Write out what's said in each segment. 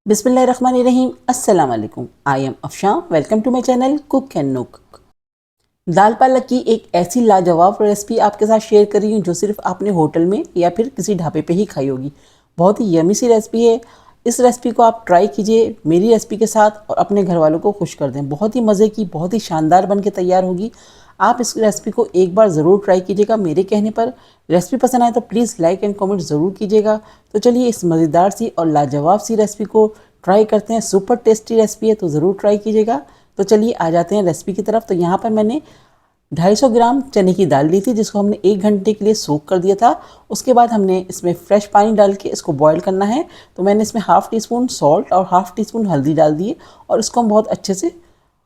बिस्मिल्लाहिर्रहमानिर्रहीम। अस्सलाम वालेकुम। I am Afshan. Welcome to my channel cook and no cook. दाल पालक की एक ऐसी लाजवाब रेसिपी आपके साथ शेयर कर रही हूँ जो सिर्फ आपने होटल में या फिर किसी ढाबे पे ही खाई होगी। बहुत ही यमी सी रेसिपी है। इस रेसिपी को आप ट्राई कीजिए मेरी रेसिपी के साथ और अपने घर वालों को खुश कर दें। बहुत ही मज़े की, बहुत ही शानदार बन के तैयार होगी। आप इस रेसिपी को एक बार ज़रूर ट्राई कीजिएगा मेरे कहने पर। रेसिपी पसंद आए तो प्लीज़ लाइक एंड कमेंट ज़रूर कीजिएगा। तो चलिए इस मज़ेदार सी और लाजवाब सी रेसिपी को ट्राई करते हैं। सुपर टेस्टी रेसिपी है तो ज़रूर ट्राई कीजिएगा। तो चलिए आ जाते हैं रेसिपी की तरफ। तो यहाँ पर मैंने 250 ग्राम चने की दाल ली थी जिसको हमने 1 घंटे के लिए सोक कर दिया था। उसके बाद हमने इसमें फ्रेश पानी डाल के इसको बॉईल करना है। तो मैंने इसमें हाफ़ टी स्पून सॉल्ट और हाफ़ टी स्पून हल्दी डाल दी और इसको हम बहुत अच्छे से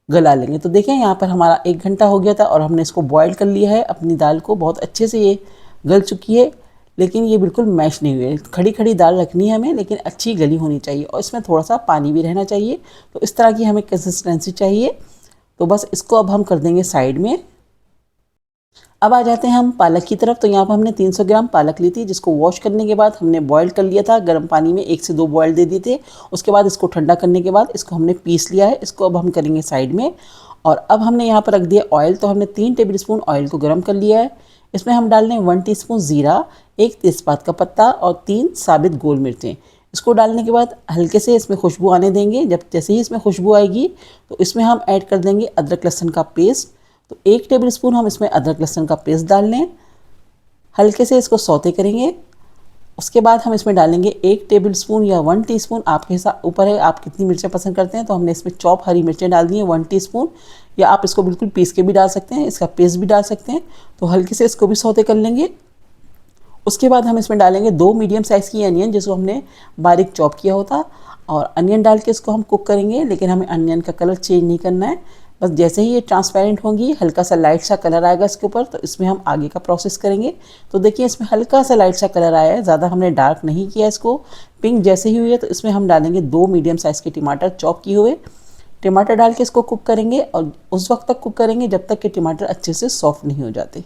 गला लेंगे। तो देखें यहाँ पर हमारा 1 घंटा हो गया था और हमने इसको बॉईल कर लिया है। अपनी दाल को बहुत अच्छे से ये गल चुकी है, लेकिन ये बिल्कुल मैश नहीं हुई है। खड़ी खड़ी दाल रखनी है हमें, लेकिन अच्छी गली होनी चाहिए और इसमें थोड़ा सा पानी भी रहना चाहिए। तो इस तरह की हमें कंसिस्टेंसी चाहिए। तो बस इसको अब हम कर देंगे साइड में। अब आ जाते हैं हम पालक की तरफ। तो यहाँ पर हमने 300 ग्राम पालक ली थी जिसको वॉश करने के बाद हमने बॉईल कर लिया था गर्म पानी में। 1 से 2 बॉयल दे दिए थे। उसके बाद इसको ठंडा करने के बाद इसको हमने पीस लिया है। इसको अब हम करेंगे साइड में। और अब हमने यहाँ पर रख दिया ऑयल। तो हमने 3 टेबल स्पून ऑयल को गर्म कर लिया है। इसमें हम डाल रहे हैं 1 टीस्पून ज़ीरा, 1 तेज़पात का पत्ता और 3 साबित गोल मिर्चें। इसको डालने के बाद हल्के से इसमें खुशबू आने देंगे। जब जैसे ही इसमें खुशबू आएगी तो इसमें हम ऐड कर देंगे अदरक लहसुन का पेस्ट। तो 1 टेबल स्पून हम इसमें अदरक लहसुन का पेस्ट डाल लें। हल्के से इसको सौते करेंगे। उसके बाद हम इसमें डालेंगे 1 टेबल स्पून या 1 टीस्पून, आपके हिसाब ऊपर है आप कितनी मिर्चें पसंद करते हैं। तो हमने इसमें चॉप हरी मिर्चें डाल दी हैं 1 टीस्पून, या आप इसको बिल्कुल पीस के भी डाल सकते हैं, इसका पेस्ट भी डाल सकते हैं। तो हल्के से इसको भी सौते कर लेंगे। उसके बाद हम इसमें डालेंगे 2 मीडियम साइज़ की अनियन जिसको हमने बारीक चॉप किया होता, और अनियन डाल के इसको हम कुक करेंगे। लेकिन हमें अनियन का कलर चेंज नहीं करना है। बस जैसे ही ये ट्रांसपेरेंट होंगी, हल्का सा लाइट सा कलर आएगा इसके ऊपर, तो इसमें हम आगे का प्रोसेस करेंगे। तो देखिए इसमें हल्का सा लाइट सा कलर आया है, ज़्यादा हमने डार्क नहीं किया इसको। पिंक जैसे ही हुई है तो इसमें हम डालेंगे 2 मीडियम साइज़ के टमाटर चॉप किए हुए। टमाटर डाल के इसको कुक करेंगे और उस वक्त तक कुक करेंगे जब तक कि टमाटर अच्छे से सॉफ्ट नहीं हो जाते।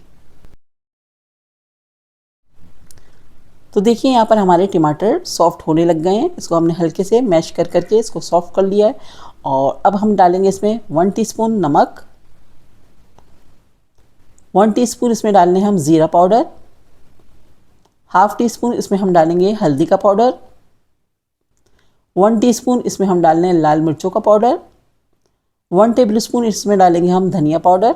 तो देखिए यहाँ पर हमारे टमाटर सॉफ्ट होने लग गए हैं। इसको हमने हल्के से मैश कर करके इसको सॉफ्ट कर लिया है। और अब हम डालेंगे इसमें 1 टीस्पून नमक, 1 टीस्पून इसमें डालने हम ज़ीरा पाउडर, हाफ़ टी स्पून इसमें हम डालेंगे हल्दी का पाउडर, 1 टीस्पून इसमें हम डाल रहे हैं लाल मिर्चों का पाउडर, 1 टेबल स्पून इसमें डालेंगे हम धनिया पाउडर,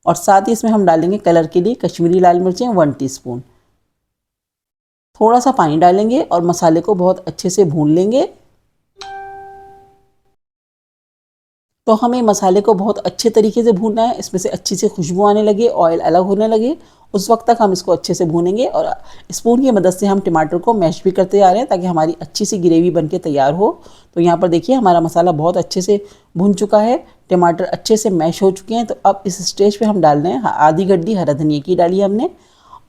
और साथ ही इसमें हम डालेंगे कलर के लिए कश्मीरी लाल मिर्चें 1 टीस्पून। थोड़ा सा पानी डालेंगे और मसाले को बहुत अच्छे से भून लेंगे। तो हमें मसाले को बहुत अच्छे तरीके से भूनना है। इसमें से अच्छी से खुशबू आने लगे, ऑयल अलग होने लगे, उस वक्त तक हम इसको अच्छे से भूनेंगे। और स्पून की मदद से हम टमाटर को मैश भी करते जा रहे हैं ताकि हमारी अच्छी सी ग्रेवी बन के तैयार हो। तो यहाँ पर देखिए हमारा मसाला बहुत अच्छे से भून चुका है, टमाटर अच्छे से मैश हो चुके हैं। तो अब इस स्टेज पर हम डाल रहे हैं आधी गड्डी हरा धनिया की डाली हमने,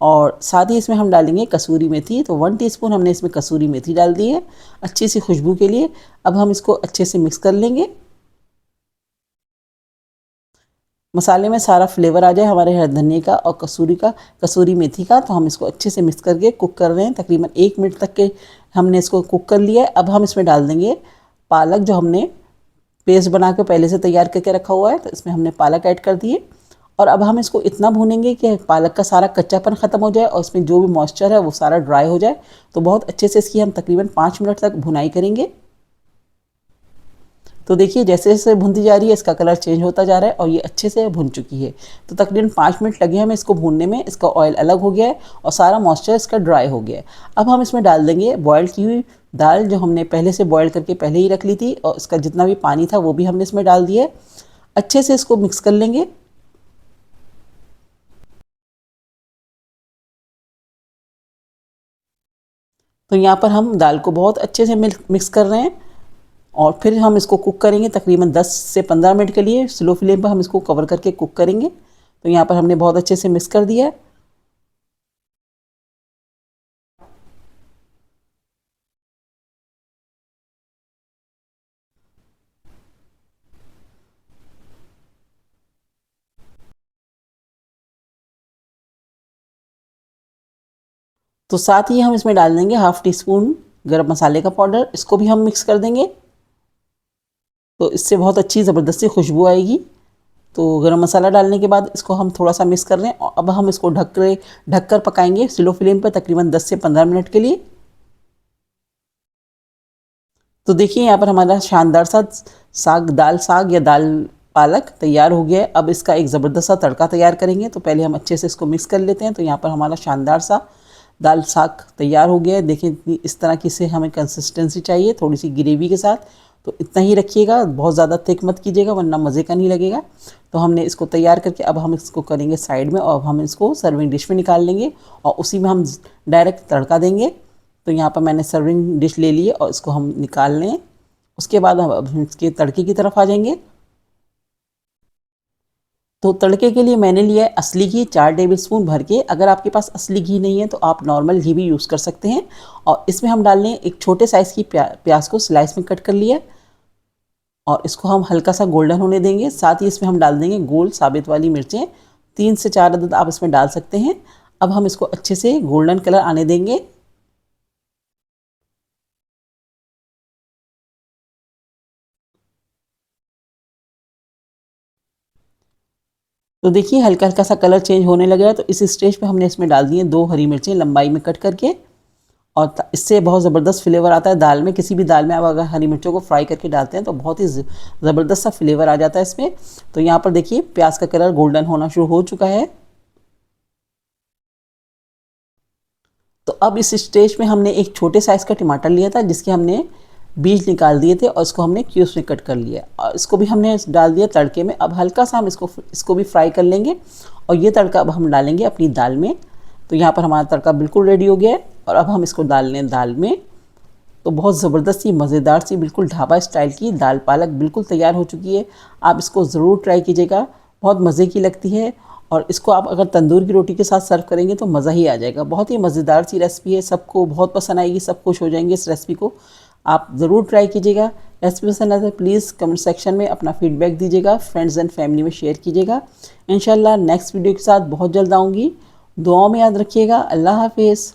और साथ ही इसमें हम डालेंगे कसूरी मेथी। तो 1 टीस्पून हमने इसमें कसूरी मेथी डाल दी है अच्छी सी खुशबू के लिए। अब हम इसको अच्छे से मिक्स कर लेंगे, मसाले में सारा फ्लेवर आ जाए हमारे हरे धनिया का और कसूरी मेथी का। तो हम इसको अच्छे से मिक्स करके कुक कर रहे हैं। तकरीबन 1 मिनट तक के हमने इसको कुक कर लिया है। अब हम इसमें डाल देंगे पालक जो हमने पेस्ट बना के पहले से तैयार करके रखा हुआ है। तो इसमें हमने पालक ऐड कर दिए और अब हम इसको इतना भूनेंगे कि पालक का सारा कच्चापन ख़त्म हो जाए और इसमें जो भी मॉइस्चर है वो सारा ड्राई हो जाए। तो बहुत अच्छे से इसकी हम तकरीबन 5 मिनट तक भुनाई करेंगे। तो देखिए जैसे जैसे भुनती जा रही है इसका कलर चेंज होता जा रहा है और ये अच्छे से भुन चुकी है। तो तकरीबन 5 मिनट लगे हमें इसको भूनने में। इसका ऑयल अलग हो गया है और सारा मॉइस्चर इसका ड्राई हो गया है। अब हम इसमें डाल देंगे बॉयल की हुई दाल जो हमने पहले से बॉयल करके पहले ही रख ली थी, और इसका जितना भी पानी था वो भी हमने इसमें डाल दिया है। अच्छे से इसको मिक्स कर लेंगे। तो यहाँ पर हम दाल को बहुत अच्छे से मिक्स कर रहे हैं और फिर हम इसको कुक करेंगे तकरीबन 10 से 15 मिनट के लिए। स्लो फ्लेम पर हम इसको कवर करके कुक करेंगे। तो यहाँ पर हमने बहुत अच्छे से मिक्स कर दिया है। तो साथ ही हम इसमें डाल देंगे हाफ़ टी स्पून गरम मसाले का पाउडर, इसको भी हम मिक्स कर देंगे। तो इससे बहुत अच्छी ज़बरदस्ती खुशबू आएगी। तो गरम मसाला डालने के बाद इसको हम थोड़ा सा मिक्स कर रहे हैं और अब हम इसको ढककर पकाएंगे स्लो फ्लेम पर तकरीबन 10 से 15 मिनट के लिए। तो देखिए यहाँ पर हमारा शानदार सा दाल साग या दाल पालक तैयार हो गया है। अब इसका एक ज़बरदस्त सा तड़का तैयार करेंगे। तो पहले हम अच्छे से इसको मिक्स कर लेते हैं। तो यहाँ पर हमारा शानदार सा दाल साग तैयार हो गया है। देखिए इतनी इस तरह की से हमें कंसिस्टेंसी चाहिए, थोड़ी सी ग्रेवी के साथ। तो इतना ही रखिएगा, बहुत ज़्यादा थिक मत कीजिएगा वरना मज़े का नहीं लगेगा। तो हमने इसको तैयार करके अब हम इसको करेंगे साइड में और हम इसको सर्विंग डिश में निकाल लेंगे और उसी में हम डायरेक्ट तड़का देंगे। तो यहाँ पर मैंने सर्विंग डिश ले ली है और इसको हम निकाल लें। उसके बाद हम इसके तड़के की तरफ आ जाएंगे। तो तड़के के लिए मैंने लिया है असली घी 4 टेबलस्पून भर के। अगर आपके पास असली घी नहीं है तो आप नॉर्मल घी भी यूज़ कर सकते हैं। और इसमें हम डाल लें एक छोटे साइज़ की प्याज को स्लाइस में कट कर लिया और इसको हम हल्का सा गोल्डन होने देंगे। साथ ही इसमें हम डाल देंगे गोल साबित वाली मिर्चें, 3 से 4 अदद आप इसमें डाल सकते हैं। अब हम इसको अच्छे से गोल्डन कलर आने देंगे। तो देखिए हल्का हल्का सा कलर चेंज होने लगा है। तो इस स्टेज पे हमने इसमें डाल दी हैं 2 हरी मिर्चें लंबाई में कट करके और इससे बहुत ज़बरदस्त फ्लेवर आता है दाल में। किसी भी दाल में आप अगर हरी मिर्चों को फ्राई करके डालते हैं तो बहुत ही ज़बरदस्त सा फ्लेवर आ जाता है इसमें। तो यहाँ पर देखिए प्याज का कलर गोल्डन होना शुरू हो चुका है। तो अब इस स्टेज में हमने एक छोटे साइज़ का टमाटर लिया था जिसके हमने बीज निकाल दिए थे और इसको हमने क्यूब्स में कट कर लिया और इसको भी हमने डाल दिया तड़के में। अब हल्का सा हम इसको भी फ्राई कर लेंगे और ये तड़का अब हम डालेंगे अपनी दाल में। तो यहाँ पर हमारा तड़का बिल्कुल रेडी हो गया है और अब हम इसको डाल लें दाल में। तो बहुत ज़बरदस्त सी मज़ेदार सी बिल्कुल ढाबा स्टाइल की दाल पालक बिल्कुल तैयार हो चुकी है। आप इसको ज़रूर ट्राई कीजिएगा, बहुत मज़े की लगती है। और इसको आप अगर तंदूर की रोटी के साथ सर्व करेंगे तो मज़ा ही आ जाएगा। बहुत ही मज़ेदार सी रेसिपी है, सबको बहुत पसंद आएगी, सब खुश हो जाएंगे इस रेसिपी को। आप ज़रूर ट्राई कीजिएगा। रेसिपी पसंद आए तो प्लीज़ कमेंट सेक्शन में अपना फीडबैक दीजिएगा, फ्रेंड्स एंड फैमिली में शेयर कीजिएगा। इंशाल्लाह नेक्स्ट वीडियो के साथ बहुत जल्द आऊँगी। दुआओं में याद रखिएगा। अल्लाह हाफिज़।